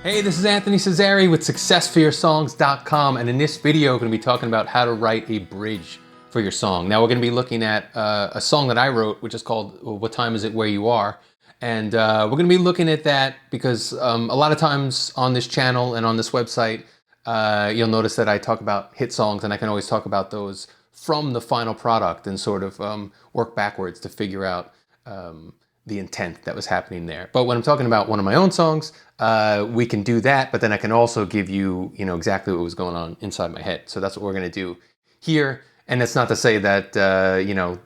Hey, this is Anthony Cesare with SuccessForYourSongs.com, and in this video we're going to be talking about how to write a bridge for your song. Now we're going to be looking at a song that I wrote, which is called What Time Is It Where You Are? And we're going to be looking at that because a lot of times on this channel and on this website, you'll notice that I talk about hit songs, and I can always talk about those from the final product and sort of work backwards to figure out the intent that was happening there. But when I'm talking about one of my own songs, we can do that, but then I can also give you, exactly what was going on inside my head. So that's what we're going to do here. And that's not to say that,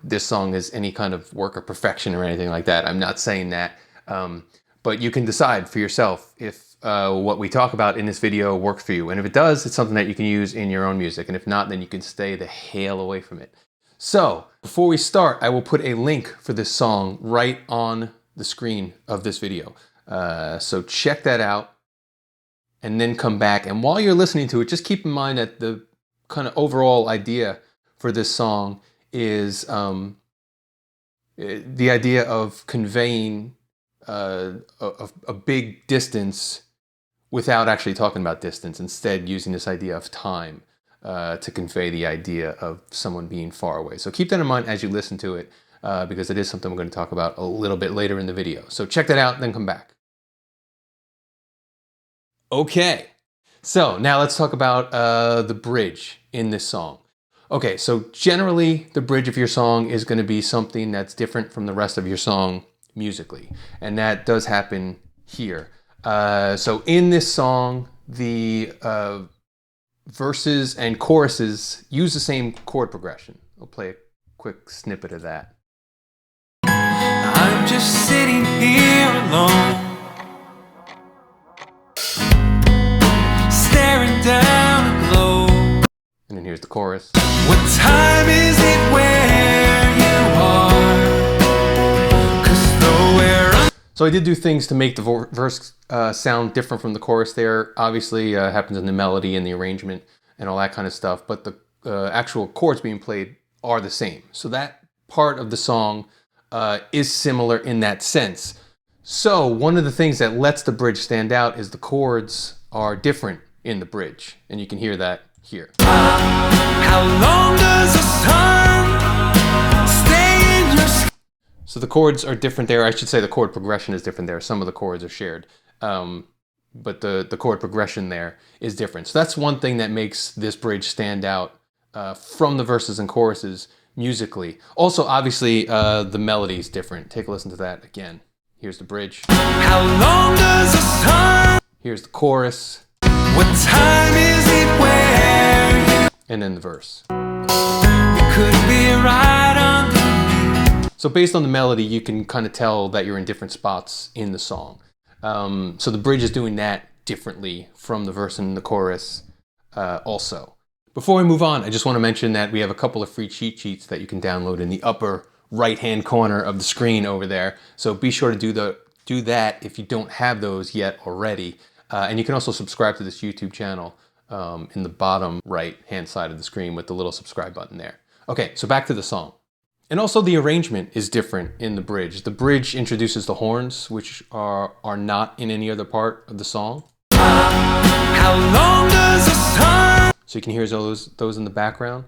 this song is any kind of work of perfection or anything like that. I'm not saying that. But you can decide for yourself if what we talk about in this video works for you. And if it does, it's something that you can use in your own music. And if not, then you can stay the hell away from it. So before we start, I will put a link for this song right on the screen of this video. So check that out and then come back. And while you're listening to it, just keep in mind that the kind of overall idea for this song is the idea of conveying a big distance without actually talking about distance, instead using this idea of time to convey the idea of someone being far away. So keep that in mind as you listen to it, because it is something we're going to talk about a little bit later in the video. So check that out, then come back. Okay, so now let's talk about the bridge in this song. Okay, so generally the bridge of your song is going to be something that's different from the rest of your song musically, and that does happen here. So in this song, the verses and choruses use the same chord progression. I'll play a quick snippet of that. I'm just sitting here alone, staring down a globe. And then here's the chorus. What time is it where you are? 'Cause nowhere. So I did do things to make the verse sound different from the chorus there. Obviously, happens in the melody and the arrangement and all that kind of stuff, but the actual chords being played are the same. So that part of the song is similar in that sense. So one of the things that lets the bridge stand out is the chords are different in the bridge, and you can hear that here. How long does the sun stay in your skin? So the chords are different there. I should say the chord progression is different there. Some of the chords are shared, but the chord progression there is different. So that's one thing that makes this bridge stand out from the verses and choruses musically. Also, obviously, the melody is different. Take a listen to that again. Here's the bridge. How long does the sun? Here's the chorus. What time is it where you? And then the verse. You could be right under. So based on the melody, you can kind of tell that you're in different spots in the song. So the bridge is doing that differently from the verse and the chorus also. Before we move on, I just want to mention that we have a couple of free cheat sheets that you can download in the upper right-hand corner of the screen over there. So be sure to do that if you don't have those yet already. And you can also subscribe to this YouTube channel in the bottom right-hand side of the screen with the little subscribe button there. Okay, so back to the song. And also the arrangement is different in the bridge. The bridge introduces the horns, which are not in any other part of the song. How long does the sun? So you can hear those in the background.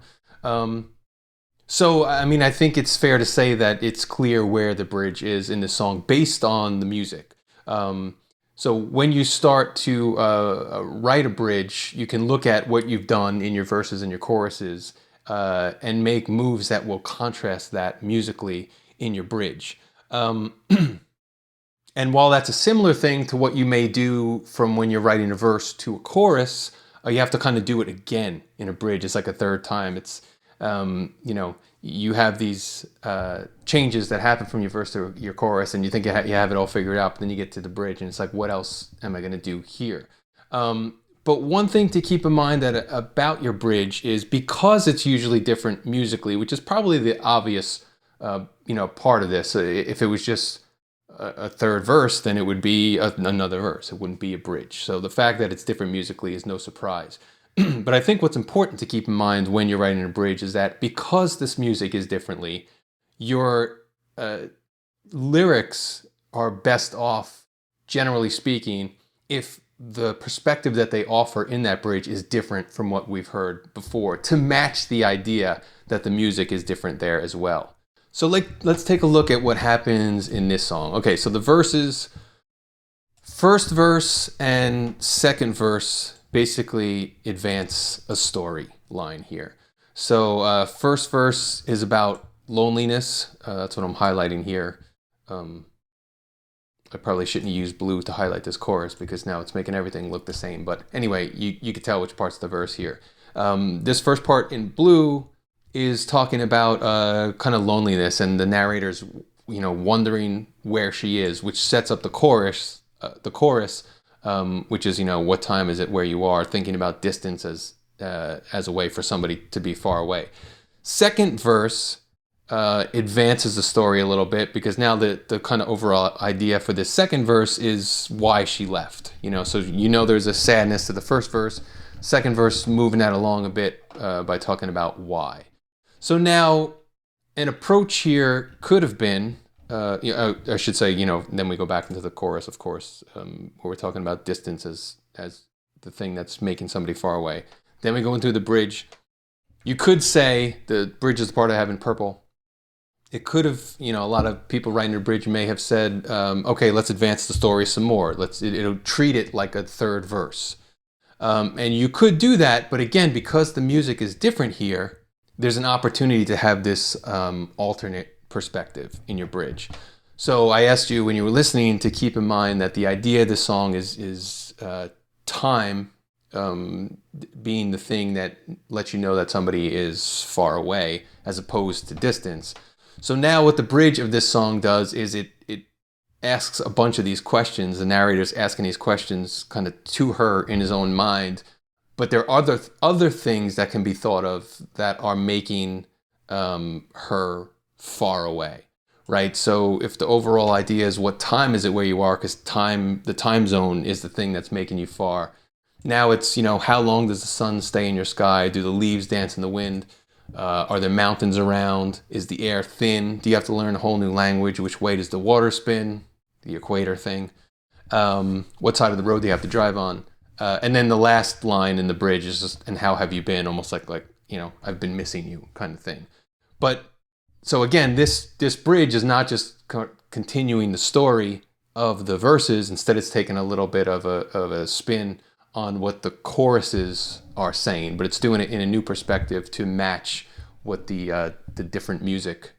So, I mean, I think it's fair to say that it's clear where the bridge is in the song based on the music. So when you start to write a bridge, you can look at what you've done in your verses and your choruses and make moves that will contrast that musically in your bridge. And while that's a similar thing to what you may do from when you're writing a verse to a chorus, you have to kind of do it again in a bridge. It's like a third time. It's, you have these changes that happen from your verse to your chorus, and you think you have it all figured out, but then you get to the bridge, and it's like, what else am I going to do here? But one thing to keep in mind about your bridge is because it's usually different musically, which is probably the obvious, part of this. If it was just a third verse, then it would be another verse. It wouldn't be a bridge. So the fact that it's different musically is no surprise. But I think what's important to keep in mind when you're writing a bridge is that because this music is differently, your lyrics are best off, generally speaking, if the perspective that they offer in that bridge is different from what we've heard before, to match the idea that the music is different there as well. So let's take a look at what happens in this song. Okay, so the verses, first verse and second verse basically advance a story line here. So first verse is about loneliness. That's what I'm highlighting here. I probably shouldn't use blue to highlight this chorus because now it's making everything look the same. But anyway, you can tell which part's the verse here. This first part in blue is talking about kind of loneliness, and the narrator's wondering where she is, which sets up the chorus. Which is what time is it where you are, thinking about distance as a way for somebody to be far away. Second verse advances the story a little bit, because now the kind of overall idea for this second verse is why she left. So there's a sadness to the first verse. Second verse moving that along a bit by talking about why. So now an approach here could have been, I should say, then we go back into the chorus, of course, where we're talking about distance as the thing that's making somebody far away. Then we go into the bridge. You could say the bridge is the part I have in purple. It could have, a lot of people writing a bridge may have said, okay, let's advance the story some more. It'll treat it like a third verse. And you could do that, but again, because the music is different here, there's an opportunity to have this alternate perspective in your bridge. So I asked you when you were listening to keep in mind that the idea of this song is time being the thing that lets you know that somebody is far away as opposed to distance. So now what the bridge of this song does is it asks a bunch of these questions. The narrator's asking these questions kind of to her in his own mind, but there are other things that can be thought of that are making her far away, right? So if the overall idea is what time is it where you are, because the time zone is the thing that's making you far. Now it's, how long does the sun stay in your sky? Do the leaves dance in the wind? Are there mountains around? Is the air thin? Do you have to learn a whole new language? Which way does the water spin? The equator thing. What side of the road do you have to drive on? And then the last line in the bridge is just, and how have you been? Almost like I've been missing you kind of thing. But so again, this bridge is not just continuing the story of the verses. Instead, it's taking a little bit of a spin on what the choruses are saying, but it's doing it in a new perspective to match what the different music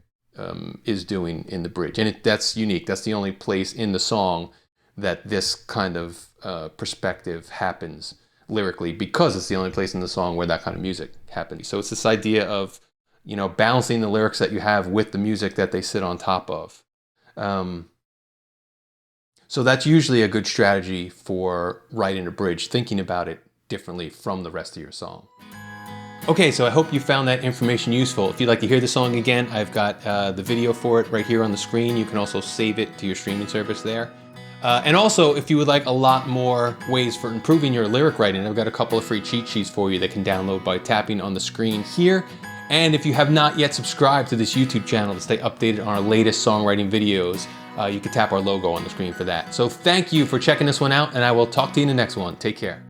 is doing in the bridge. And that's unique. That's the only place in the song that this kind of perspective happens lyrically, because it's the only place in the song where that kind of music happens. So it's this idea of, balancing the lyrics that you have with the music that they sit on top of. So that's usually a good strategy for writing a bridge, thinking about it differently from the rest of your song. Okay, so I hope you found that information useful. If you'd like to hear the song again, I've got the video for it right here on the screen. You can also save it to your streaming service there. And also, if you would like a lot more ways for improving your lyric writing, I've got a couple of free cheat sheets for you that can download by tapping on the screen here. And if you have not yet subscribed to this YouTube channel to stay updated on our latest songwriting videos, you can tap our logo on the screen for that. So thank you for checking this one out, and I will talk to you in the next one. Take care.